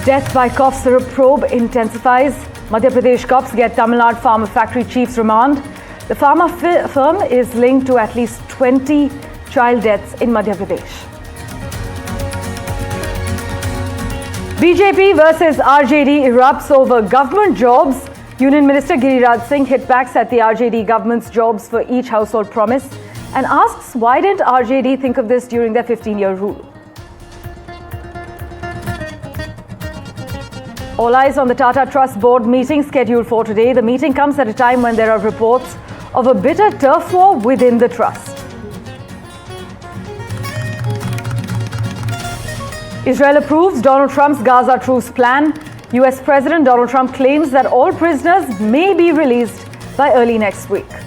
Death by cough syrup probe intensifies. Madhya Pradesh cops get Tamil Nadu pharma factory chief's remand. The pharma firm is linked to at least 20 child deaths in Madhya Pradesh. BJP versus RJD erupts over government jobs. Union Minister Giriraj Singh hit backs at the RJD government's jobs for each household promise and asks why didn't RJD think of this during their 15-year rule. All eyes on the Tata Trust Board meeting scheduled for today. The meeting comes at a time when there are reports of a bitter turf war within the trust. Israel approves Donald Trump's Gaza truce plan. US President Donald Trump claims that all prisoners may be released by early next week.